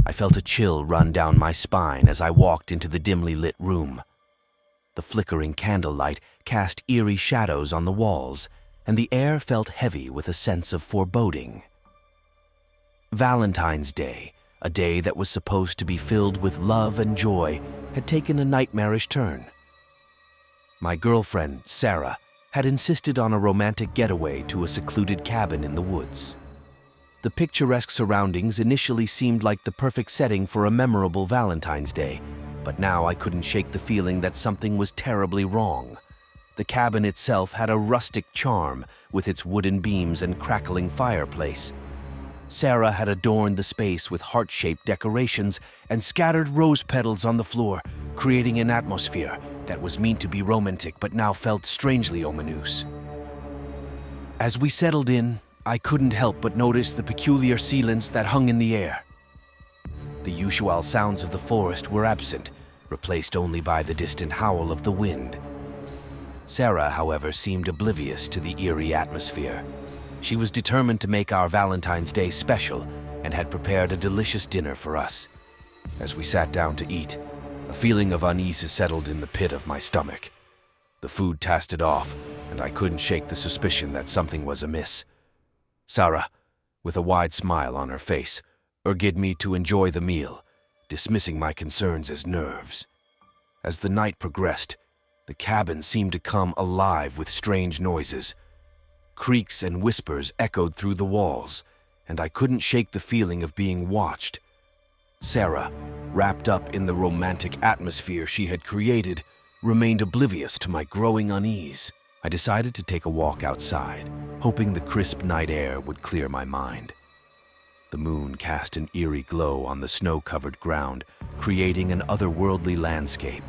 I felt a chill run down my spine as I walked into the dimly lit room. The flickering candlelight cast eerie shadows on the walls, and the air felt heavy with a sense of foreboding. Valentine's Day, a day that was supposed to be filled with love and joy, had taken a nightmarish turn. My girlfriend, Sarah, had insisted on a romantic getaway to a secluded cabin in the woods. The picturesque surroundings initially seemed like the perfect setting for a memorable Valentine's Day, but now I couldn't shake the feeling that something was terribly wrong. The cabin itself had a rustic charm with its wooden beams and crackling fireplace. Sarah had adorned the space with heart-shaped decorations and scattered rose petals on the floor, creating an atmosphere that was meant to be romantic but now felt strangely ominous. As we settled in, I couldn't help but notice the peculiar silence that hung in the air. The usual sounds of the forest were absent, replaced only by the distant howl of the wind. Sarah, however, seemed oblivious to the eerie atmosphere. She was determined to make our Valentine's Day special and had prepared a delicious dinner for us. As we sat down to eat, a feeling of unease settled in the pit of my stomach. The food tasted off, and I couldn't shake the suspicion that something was amiss. Sarah, with a wide smile on her face, urged me to enjoy the meal, dismissing my concerns as nerves. As the night progressed, the cabin seemed to come alive with strange noises. Creaks and whispers echoed through the walls, and I couldn't shake the feeling of being watched. Sarah, wrapped up in the romantic atmosphere she had created, remained oblivious to my growing unease. I decided to take a walk outside, hoping the crisp night air would clear my mind. The moon cast an eerie glow on the snow-covered ground, creating an otherworldly landscape.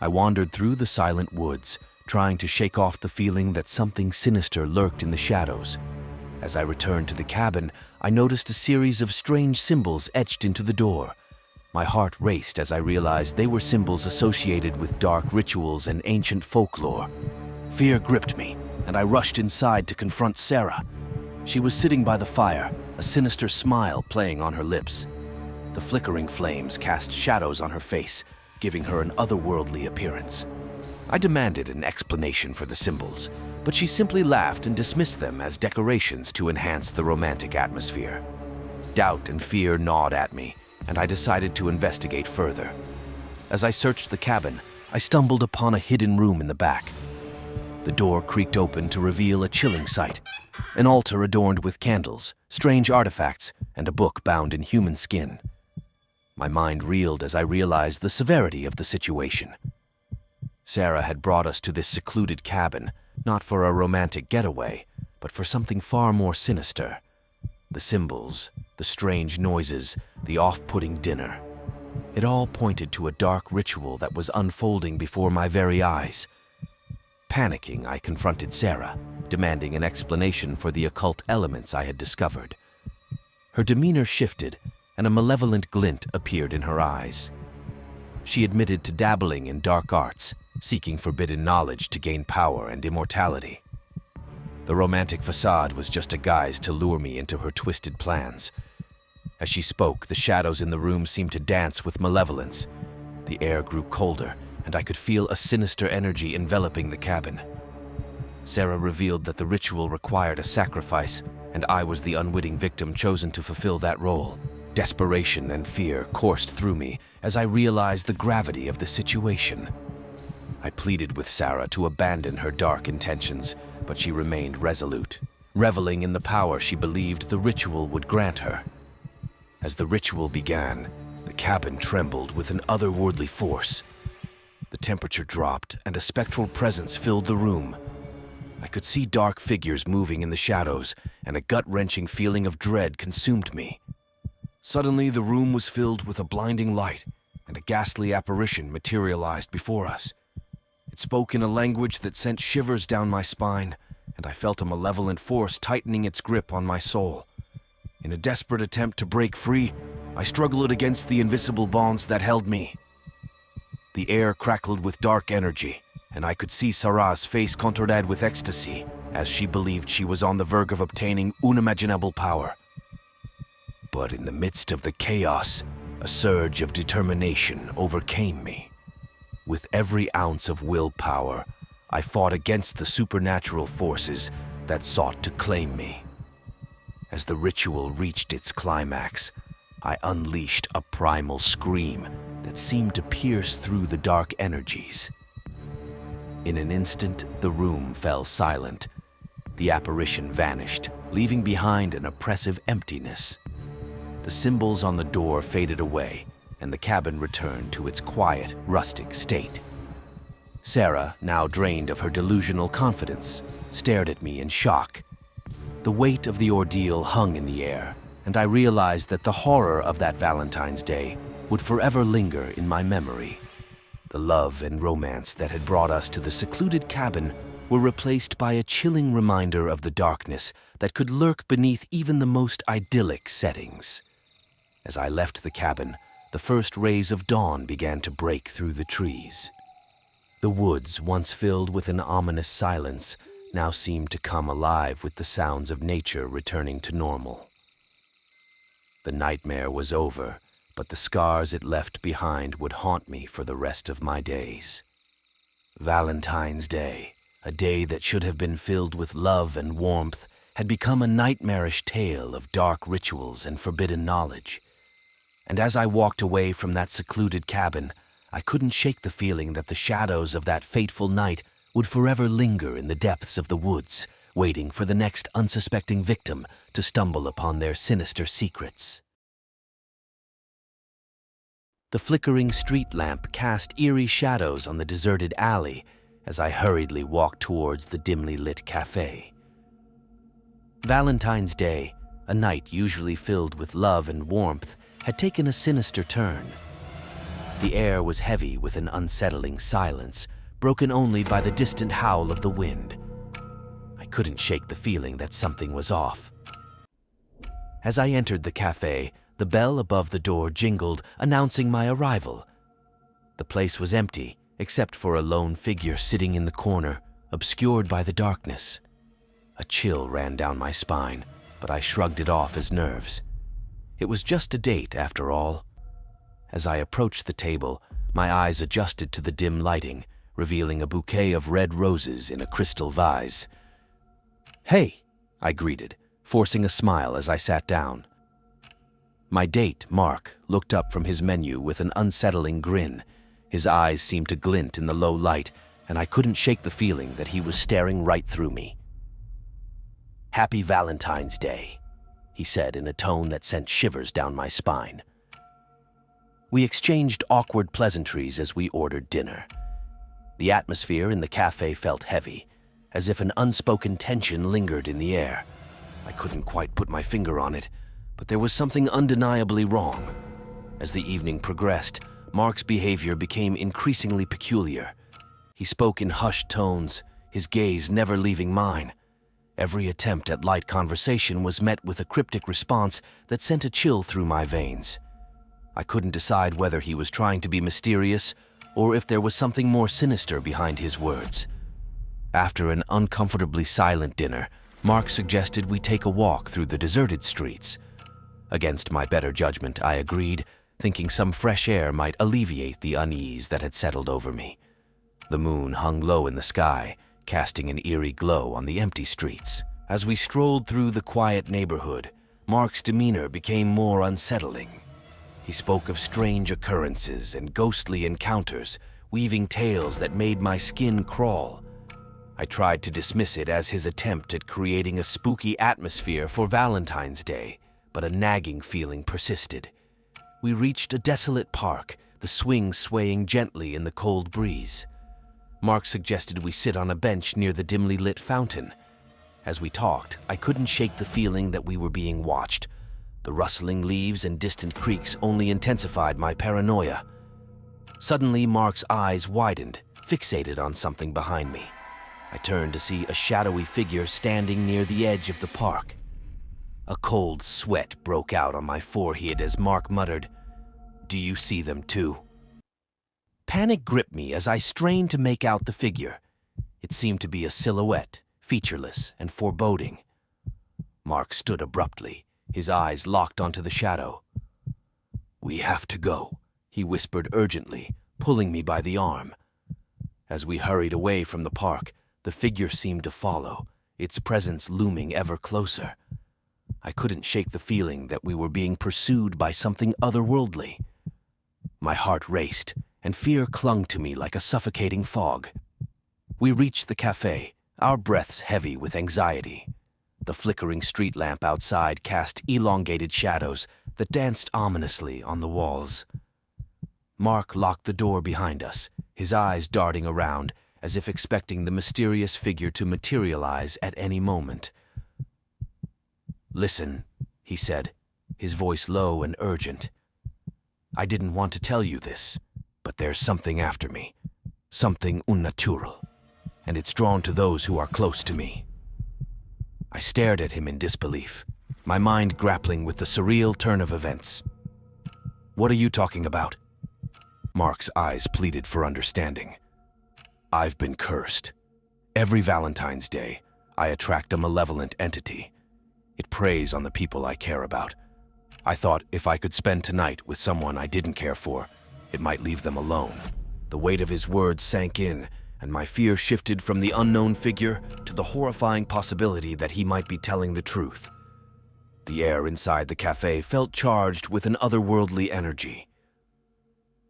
I wandered through the silent woods, trying to shake off the feeling that something sinister lurked in the shadows. As I returned to the cabin, I noticed a series of strange symbols etched into the door. My heart raced as I realized they were symbols associated with dark rituals and ancient folklore. Fear gripped me, and I rushed inside to confront Sarah. She was sitting by the fire, a sinister smile playing on her lips. The flickering flames cast shadows on her face, giving her an otherworldly appearance. I demanded an explanation for the symbols, but she simply laughed and dismissed them as decorations to enhance the romantic atmosphere. Doubt and fear gnawed at me, and I decided to investigate further. As I searched the cabin, I stumbled upon a hidden room in the back. The door creaked open to reveal a chilling sight: an altar adorned with candles, strange artifacts, and a book bound in human skin. My mind reeled as I realized the severity of the situation. Sarah had brought us to this secluded cabin, not for a romantic getaway, but for something far more sinister. The symbols, the strange noises, the off-putting dinner. It all pointed to a dark ritual that was unfolding before my very eyes. Panicking, I confronted Sarah, demanding an explanation for the occult elements I had discovered. Her demeanor shifted, and a malevolent glint appeared in her eyes. She admitted to dabbling in dark arts, seeking forbidden knowledge to gain power and immortality. The romantic facade was just a guise to lure me into her twisted plans. As she spoke, the shadows in the room seemed to dance with malevolence. The air grew colder, and I could feel a sinister energy enveloping the cabin. Sarah revealed that the ritual required a sacrifice, and I was the unwitting victim chosen to fulfill that role. Desperation and fear coursed through me as I realized the gravity of the situation. I pleaded with Sarah to abandon her dark intentions, but she remained resolute, reveling in the power she believed the ritual would grant her. As the ritual began, the cabin trembled with an otherworldly force. The temperature dropped, and a spectral presence filled the room. I could see dark figures moving in the shadows, and a gut-wrenching feeling of dread consumed me. Suddenly, the room was filled with a blinding light, and a ghastly apparition materialized before us. It spoke in a language that sent shivers down my spine, and I felt a malevolent force tightening its grip on my soul. In a desperate attempt to break free, I struggled against the invisible bonds that held me. The air crackled with dark energy, and I could see Sarah's face contorted with ecstasy, as she believed she was on the verge of obtaining unimaginable power. But in the midst of the chaos, a surge of determination overcame me. With every ounce of willpower, I fought against the supernatural forces that sought to claim me. As the ritual reached its climax, I unleashed a primal scream that seemed to pierce through the dark energies. In an instant, the room fell silent. The apparition vanished, leaving behind an oppressive emptiness. The symbols on the door faded away, and the cabin returned to its quiet, rustic state. Sarah, now drained of her delusional confidence, stared at me in shock. The weight of the ordeal hung in the air, and I realized that the horror of that Valentine's Day would forever linger in my memory. The love and romance that had brought us to the secluded cabin were replaced by a chilling reminder of the darkness that could lurk beneath even the most idyllic settings. As I left the cabin, the first rays of dawn began to break through the trees. The woods, once filled with an ominous silence, now seemed to come alive with the sounds of nature returning to normal. The nightmare was over, but the scars it left behind would haunt me for the rest of my days. Valentine's Day, a day that should have been filled with love and warmth, had become a nightmarish tale of dark rituals and forbidden knowledge. And as I walked away from that secluded cabin, I couldn't shake the feeling that the shadows of that fateful night would forever linger in the depths of the woods, waiting for the next unsuspecting victim to stumble upon their sinister secrets. The flickering street lamp cast eerie shadows on the deserted alley as I hurriedly walked towards the dimly lit cafe. Valentine's Day, a night usually filled with love and warmth, had taken a sinister turn. The air was heavy with an unsettling silence, broken only by the distant howl of the wind. I couldn't shake the feeling that something was off. As I entered the cafe, the bell above the door jingled, announcing my arrival. The place was empty, except for a lone figure sitting in the corner, obscured by the darkness. A chill ran down my spine, but I shrugged it off as nerves. It was just a date, after all. As I approached the table, my eyes adjusted to the dim lighting, revealing a bouquet of red roses in a crystal vase. "Hey," I greeted, forcing a smile as I sat down. My date, Mark, looked up from his menu with an unsettling grin. His eyes seemed to glint in the low light, and I couldn't shake the feeling that he was staring right through me. "Happy Valentine's Day," he said in a tone that sent shivers down my spine. We exchanged awkward pleasantries as we ordered dinner. The atmosphere in the cafe felt heavy, as if an unspoken tension lingered in the air. I couldn't quite put my finger on it, but there was something undeniably wrong. As the evening progressed, Mark's behavior became increasingly peculiar. He spoke in hushed tones, his gaze never leaving mine. Every attempt at light conversation was met with a cryptic response that sent a chill through my veins. I couldn't decide whether he was trying to be mysterious or if there was something more sinister behind his words. After an uncomfortably silent dinner, Mark suggested we take a walk through the deserted streets. Against my better judgment, I agreed, thinking some fresh air might alleviate the unease that had settled over me. The moon hung low in the sky, casting an eerie glow on the empty streets. As we strolled through the quiet neighborhood, Mark's demeanor became more unsettling. He spoke of strange occurrences and ghostly encounters, weaving tales that made my skin crawl. I tried to dismiss it as his attempt at creating a spooky atmosphere for Valentine's Day, but a nagging feeling persisted. We reached a desolate park, the swings swaying gently in the cold breeze. Mark suggested we sit on a bench near the dimly lit fountain. As we talked, I couldn't shake the feeling that we were being watched. The rustling leaves and distant creaks only intensified my paranoia. Suddenly, Mark's eyes widened, fixated on something behind me. I turned to see a shadowy figure standing near the edge of the park. A cold sweat broke out on my forehead as Mark muttered, "Do you see them too?" Panic gripped me as I strained to make out the figure. It seemed to be a silhouette, featureless and foreboding. Mark stood abruptly, his eyes locked onto the shadow. "We have to go," he whispered urgently, pulling me by the arm. As we hurried away from the park, the figure seemed to follow, its presence looming ever closer. I couldn't shake the feeling that we were being pursued by something otherworldly. My heart raced, and fear clung to me like a suffocating fog. We reached the cafe, our breaths heavy with anxiety. The flickering street lamp outside cast elongated shadows that danced ominously on the walls. Mark locked the door behind us, his eyes darting around as if expecting the mysterious figure to materialize at any moment. "Listen," he said, his voice low and urgent. "I didn't want to tell you this, but there's something after me, something unnatural, and it's drawn to those who are close to me." I stared at him in disbelief, my mind grappling with the surreal turn of events. "What are you talking about?" Mark's eyes pleaded for understanding. "I've been cursed. Every Valentine's Day, I attract a malevolent entity. It preys on the people I care about. I thought if I could spend tonight with someone I didn't care for, it might leave them alone." The weight of his words sank in, and my fear shifted from the unknown figure to the horrifying possibility that he might be telling the truth. The air inside the cafe felt charged with an otherworldly energy.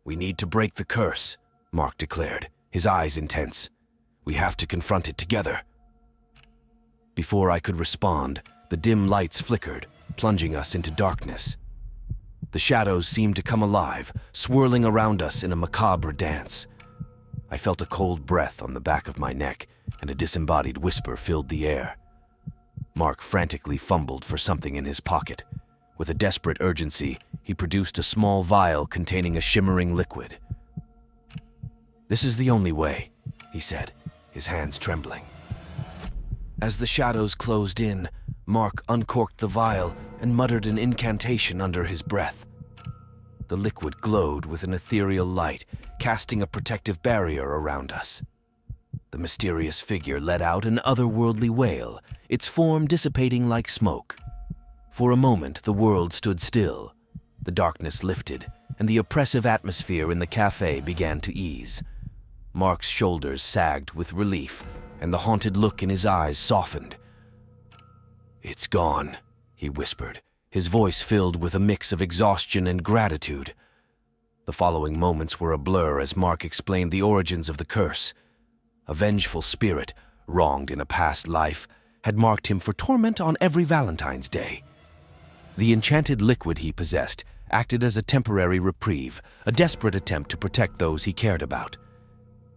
"We need to break the curse," Mark declared, his eyes intense. "We have to confront it together." Before I could respond, the dim lights flickered, plunging us into darkness. The shadows seemed to come alive, swirling around us in a macabre dance. I felt a cold breath on the back of my neck, and a disembodied whisper filled the air. Mark frantically fumbled for something in his pocket. With a desperate urgency, he produced a small vial containing a shimmering liquid. "This is the only way," he said, his hands trembling. As the shadows closed in, Mark uncorked the vial and muttered an incantation under his breath. The liquid glowed with an ethereal light, casting a protective barrier around us. The mysterious figure let out an otherworldly wail, its form dissipating like smoke. For a moment, the world stood still. The darkness lifted, and the oppressive atmosphere in the cafe began to ease. Mark's shoulders sagged with relief, and the haunted look in his eyes softened. "It's gone," he whispered, his voice filled with a mix of exhaustion and gratitude. The following moments were a blur as Mark explained the origins of the curse. A vengeful spirit, wronged in a past life, had marked him for torment on every Valentine's Day. The enchanted liquid he possessed acted as a temporary reprieve, a desperate attempt to protect those he cared about.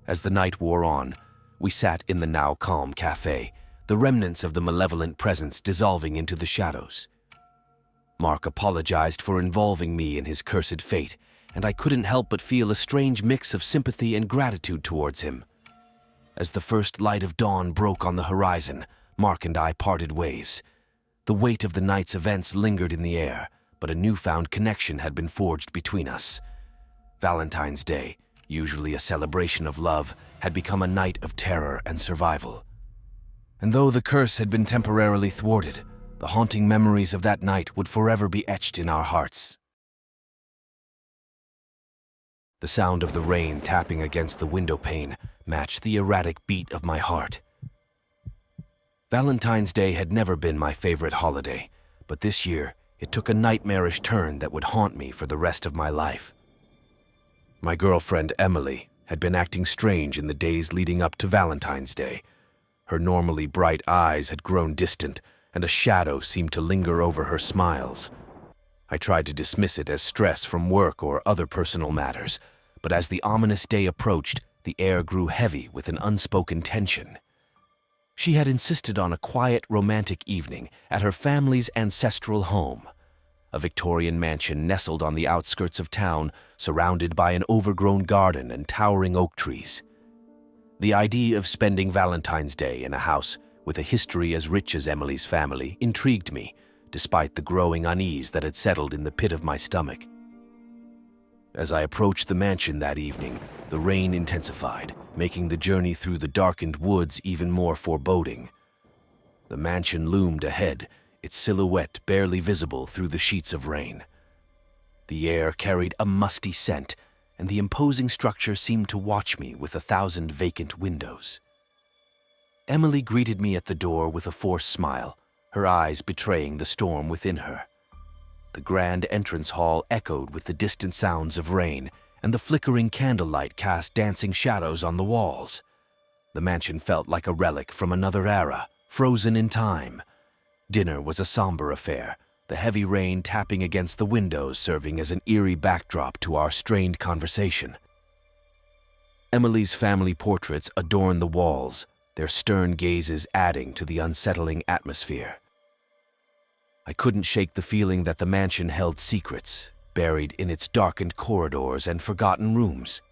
As the night wore on, we sat in the now calm cafe, the remnants of the malevolent presence dissolving into the shadows. Mark apologized for involving me in his cursed fate, and I couldn't help but feel a strange mix of sympathy and gratitude towards him. As the first light of dawn broke on the horizon, Mark and I parted ways. The weight of the night's events lingered in the air, but a newfound connection had been forged between us. Valentine's Day, usually a celebration of love, had become a night of terror and survival. And though the curse had been temporarily thwarted, the haunting memories of that night would forever be etched in our hearts. The sound of the rain tapping against the window pane matched the erratic beat of my heart. Valentine's Day had never been my favorite holiday, but this year it took a nightmarish turn that would haunt me for the rest of my life. My girlfriend, Emily, had been acting strange in the days leading up to Valentine's Day. Her normally bright eyes had grown distant, and a shadow seemed to linger over her smiles. I tried to dismiss it as stress from work or other personal matters, but as the ominous day approached, the air grew heavy with an unspoken tension. She had insisted on a quiet, romantic evening at her family's ancestral home, a Victorian mansion nestled on the outskirts of town, surrounded by an overgrown garden and towering oak trees. The idea of spending Valentine's Day in a house with a history as rich as Emily's family intrigued me, despite the growing unease that had settled in the pit of my stomach. As I approached the mansion that evening, the rain intensified, making the journey through the darkened woods even more foreboding. The mansion loomed ahead, its silhouette barely visible through the sheets of rain. The air carried a musty scent, and the imposing structure seemed to watch me with 1,000 vacant windows. Emily greeted me at the door with a forced smile, her eyes betraying the storm within her. The grand entrance hall echoed with the distant sounds of rain, and the flickering candlelight cast dancing shadows on the walls. The mansion felt like a relic from another era, frozen in time. Dinner was a somber affair, the heavy rain tapping against the windows serving as an eerie backdrop to our strained conversation. Emily's family portraits adorned the walls, their stern gazes adding to the unsettling atmosphere. I couldn't shake the feeling that the mansion held secrets, buried in its darkened corridors and forgotten rooms.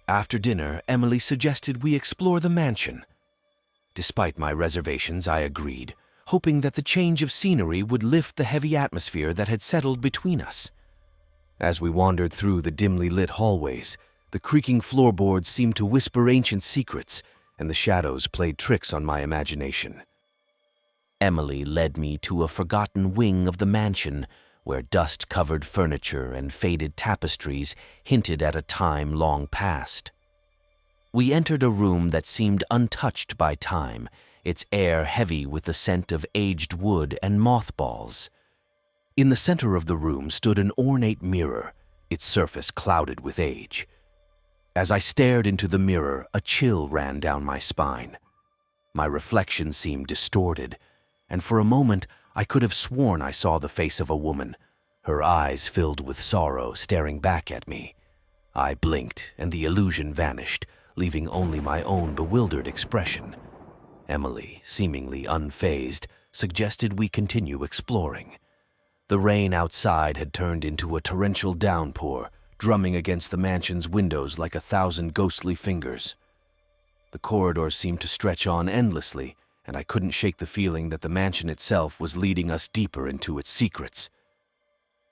After dinner, Emily suggested we explore the mansion. Despite my reservations, I agreed, hoping that the change of scenery would lift the heavy atmosphere that had settled between us. As we wandered through the dimly lit hallways, the creaking floorboards seemed to whisper ancient secrets, and the shadows played tricks on my imagination. Emily led me to a forgotten wing of the mansion where dust-covered furniture and faded tapestries hinted at a time long past. We entered a room that seemed untouched by time, its air heavy with the scent of aged wood and mothballs. In the center of the room stood an ornate mirror, its surface clouded with age. As I stared into the mirror, a chill ran down my spine. My reflection seemed distorted, and for a moment I could have sworn I saw the face of a woman, her eyes filled with sorrow staring back at me. I blinked, and the illusion vanished, leaving only my own bewildered expression. Emily, seemingly unfazed, suggested we continue exploring. The rain outside had turned into a torrential downpour, drumming against the mansion's windows like 1,000 ghostly fingers. The corridors seemed to stretch on endlessly, and I couldn't shake the feeling that the mansion itself was leading us deeper into its secrets.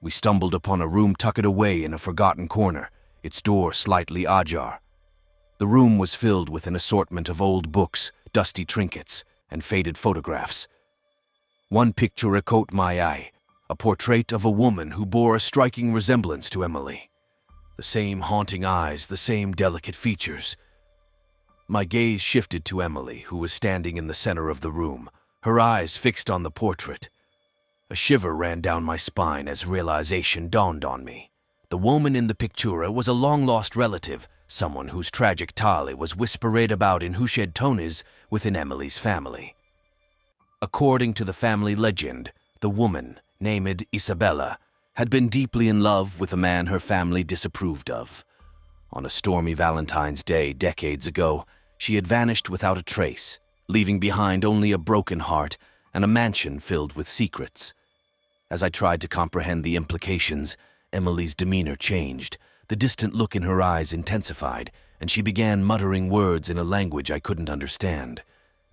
We stumbled upon a room tucked away in a forgotten corner, its door slightly ajar. The room was filled with an assortment of old books, dusty trinkets, and faded photographs. One picture caught my eye, a portrait of a woman who bore a striking resemblance to Emily. The same haunting eyes, the same delicate features. My gaze shifted to Emily, who was standing in the center of the room, her eyes fixed on the portrait. A shiver ran down my spine as realization dawned on me. The woman in the pictura was a long-lost relative, someone whose tragic tale was whispered about in Hushed Tones within Emily's family. According to the family legend, the woman, named Isabella, had been deeply in love with a man her family disapproved of. On a stormy Valentine's Day decades ago, she had vanished without a trace, leaving behind only a broken heart and a mansion filled with secrets. As I tried to comprehend the implications, Emily's demeanor changed, the distant look in her eyes intensified, and she began muttering words in a language I couldn't understand.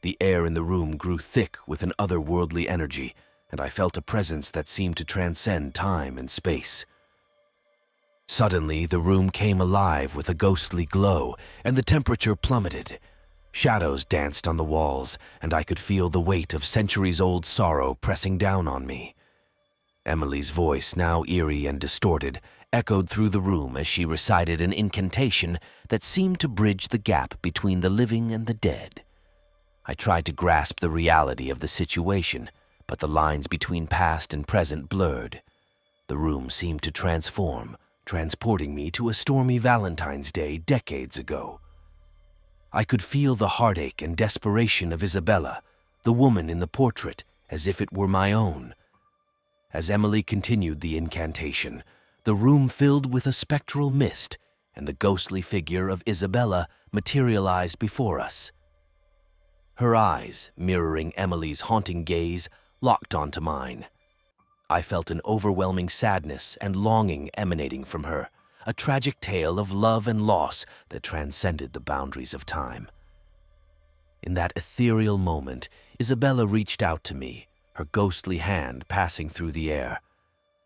The air in the room grew thick with an otherworldly energy, and I felt a presence that seemed to transcend time and space. Suddenly, the room came alive with a ghostly glow, and the temperature plummeted. Shadows danced on the walls, and I could feel the weight of centuries-old sorrow pressing down on me. Emily's voice, now eerie and distorted, echoed through the room as she recited an incantation that seemed to bridge the gap between the living and the dead. I tried to grasp the reality of the situation, but the lines between past and present blurred. The room seemed to transform, transporting me to a stormy Valentine's Day decades ago. I could feel the heartache and desperation of Isabella, the woman in the portrait, as if it were my own. As Emily continued the incantation, the room filled with a spectral mist, and the ghostly figure of Isabella materialized before us. Her eyes, mirroring Emily's haunting gaze, locked onto mine. I felt an overwhelming sadness and longing emanating from her, a tragic tale of love and loss that transcended the boundaries of time. In that ethereal moment, Isabella reached out to me, her ghostly hand passing through the air.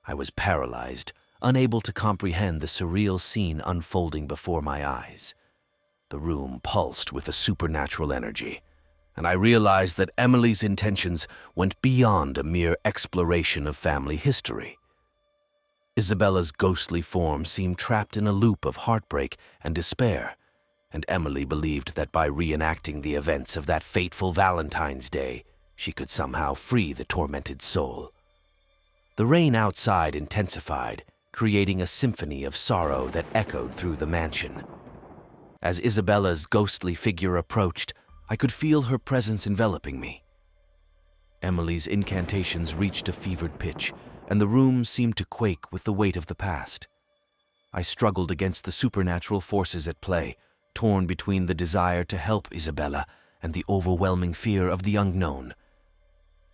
I was paralyzed, unable to comprehend the surreal scene unfolding before my eyes. The room pulsed with a supernatural energy. and I realized that Emily's intentions went beyond a mere exploration of family history. Isabella's ghostly form seemed trapped in a loop of heartbreak and despair, and Emily believed that by reenacting the events of that fateful Valentine's Day, she could somehow free the tormented soul. The rain outside intensified, creating a symphony of sorrow that echoed through the mansion. As Isabella's ghostly figure approached, I could feel her presence enveloping me. Emily's incantations reached a fevered pitch, and the room seemed to quake with the weight of the past. I struggled against the supernatural forces at play, torn between the desire to help Isabella and the overwhelming fear of the unknown.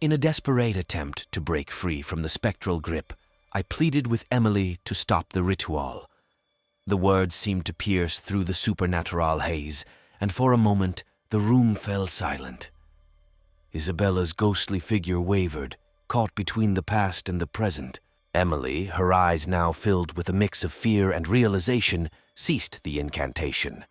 In a desperate attempt to break free from the spectral grip, I pleaded with Emily to stop the ritual. The words seemed to pierce through the supernatural haze, and for a moment the room fell silent. Isabella's ghostly figure wavered, caught between the past and the present. Emily, her eyes now filled with a mix of fear and realization, ceased the incantation.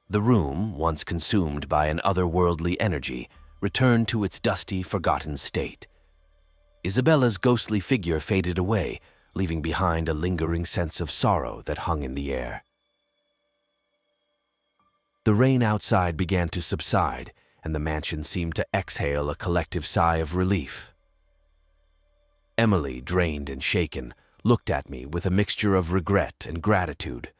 The room, once consumed by an otherworldly energy, returned to its dusty, forgotten state. Isabella's ghostly figure faded away, leaving behind a lingering sense of sorrow that hung in the air. The rain outside began to subside, and the mansion seemed to exhale a collective sigh of relief. Emily, drained and shaken, looked at me with a mixture of regret and gratitude.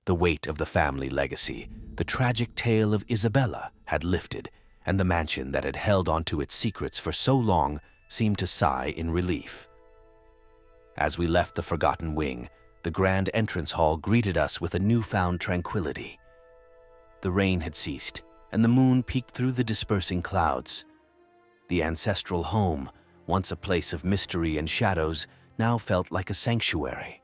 The weight of the family legacy, the tragic tale of Isabella, had lifted, and the mansion that had held onto its secrets for so long seemed to sigh in relief. As we left the forgotten wing, the grand entrance hall greeted us with a newfound tranquility. The rain had ceased, and the moon peeked through the dispersing clouds. The ancestral home, once a place of mystery and shadows, now felt like a sanctuary.